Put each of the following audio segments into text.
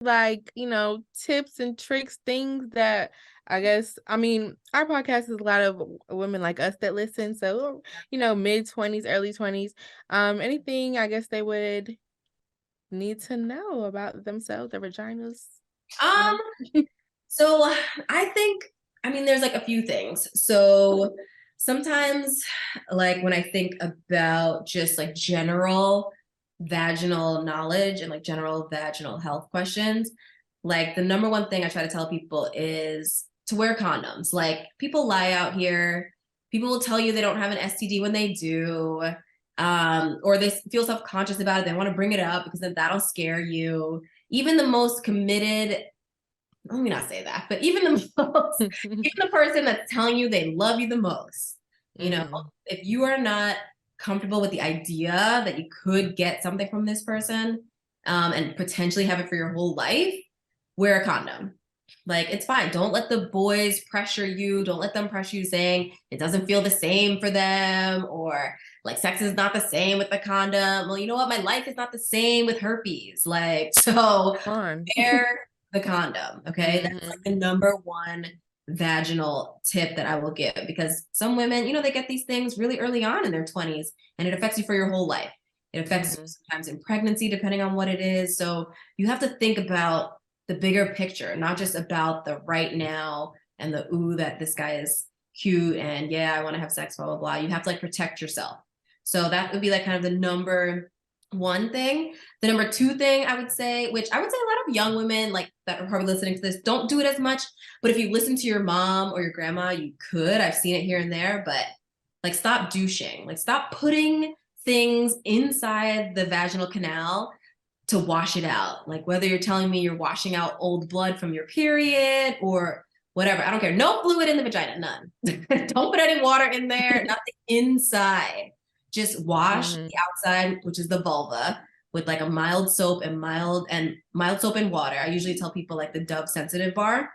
like, tips and tricks, things that I guess, I mean, our podcast is a lot of women like us that listen. So, mid 20s, early 20s. Anything I guess they would need to know about themselves, their vaginas, you Um, know? so I think, I mean, there's like a few things. So sometimes, like when I think about just like general vaginal knowledge and like general vaginal health questions, like the number one thing I try to tell people is to wear condoms. Like people lie out here. People will tell you they don't have an STD when they do, or they feel self-conscious about it. They want to bring it up because then that'll scare you. Even the most committed, let me not say that, but even the most, even the person that's telling you they love you the most, Hmm. if you are not comfortable with the idea that you could get something from this person, and potentially have it for your whole life, wear a condom. Like it's fine. Don't let the boys pressure you. Don't let them pressure you saying it doesn't feel the same for them, or like sex is not the same with the condom. Well, you know what? My life is not the same with herpes. Like, so Fun. wear the condom. Okay. That's like Hmm. the number one vaginal tip that I will give, because some women, they get these things really early on in their 20s and it affects you for your whole life. It affects you Hmm. sometimes in pregnancy, depending on what it is. So you have to think about the bigger picture, not just about the right now and the ooh, that this guy is cute and yeah, I want to have sex, blah, blah, blah. You have to like protect yourself. So that would be like kind of the number one thing. The number two thing I would say, which I would say a lot of young women like that are probably listening to this don't do it as much, but if you listen to your mom or your grandma, you could. I've seen it here and there, but like stop douching. Like stop putting things inside the vaginal canal to wash it out. Like whether you're telling me you're washing out old blood from your period or whatever, I don't care. No fluid in the vagina, none. Don't put any water in there, nothing inside. Just wash Hmm. the outside, which is the vulva, with like a mild soap and mild soap and water. I usually tell people like the Dove sensitive bar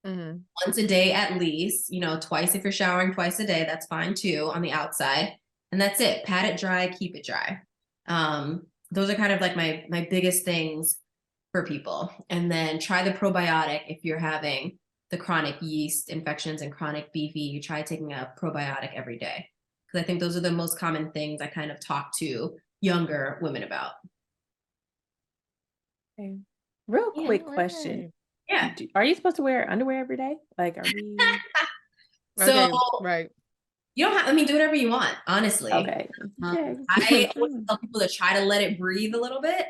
Hmm. once a day at least, twice if you're showering twice a day, that's fine too on the outside. And that's it. Pat it dry, keep it dry. Those are kind of like my biggest things for people. And then try the probiotic if you're having the chronic yeast infections and chronic BV. You try taking a probiotic every day. Because I think those are the most common things I kind of talk to younger women about. Okay. Real Yeah. quick question. Okay. Yeah. Are you supposed to wear underwear every day? Like, are we So Okay. Right. you don't have, I mean, do whatever you want, honestly. okay? Okay. I always tell people to try to let it breathe a little bit.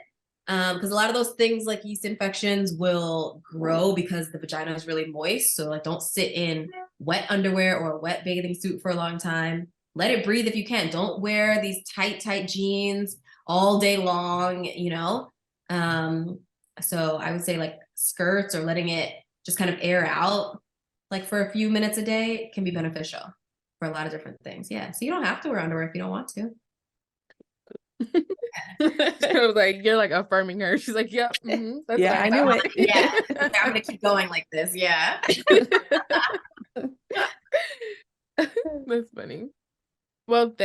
Because a lot of those things like yeast infections will grow because the vagina is really moist. So like don't sit in wet underwear or a wet bathing suit for a long time. Let it breathe if you can. Don't wear these tight jeans all day long. Um, so I would say like skirts or letting it just kind of air out like for a few minutes a day can be beneficial for a lot of different things. Yeah. So you don't have to wear underwear if you don't want to. I was like, you're like affirming her. She's like, yep, that's what Yeah, I I knew thought. it. Yeah. I'm gonna keep going like this. Yeah. That's funny. Well, thank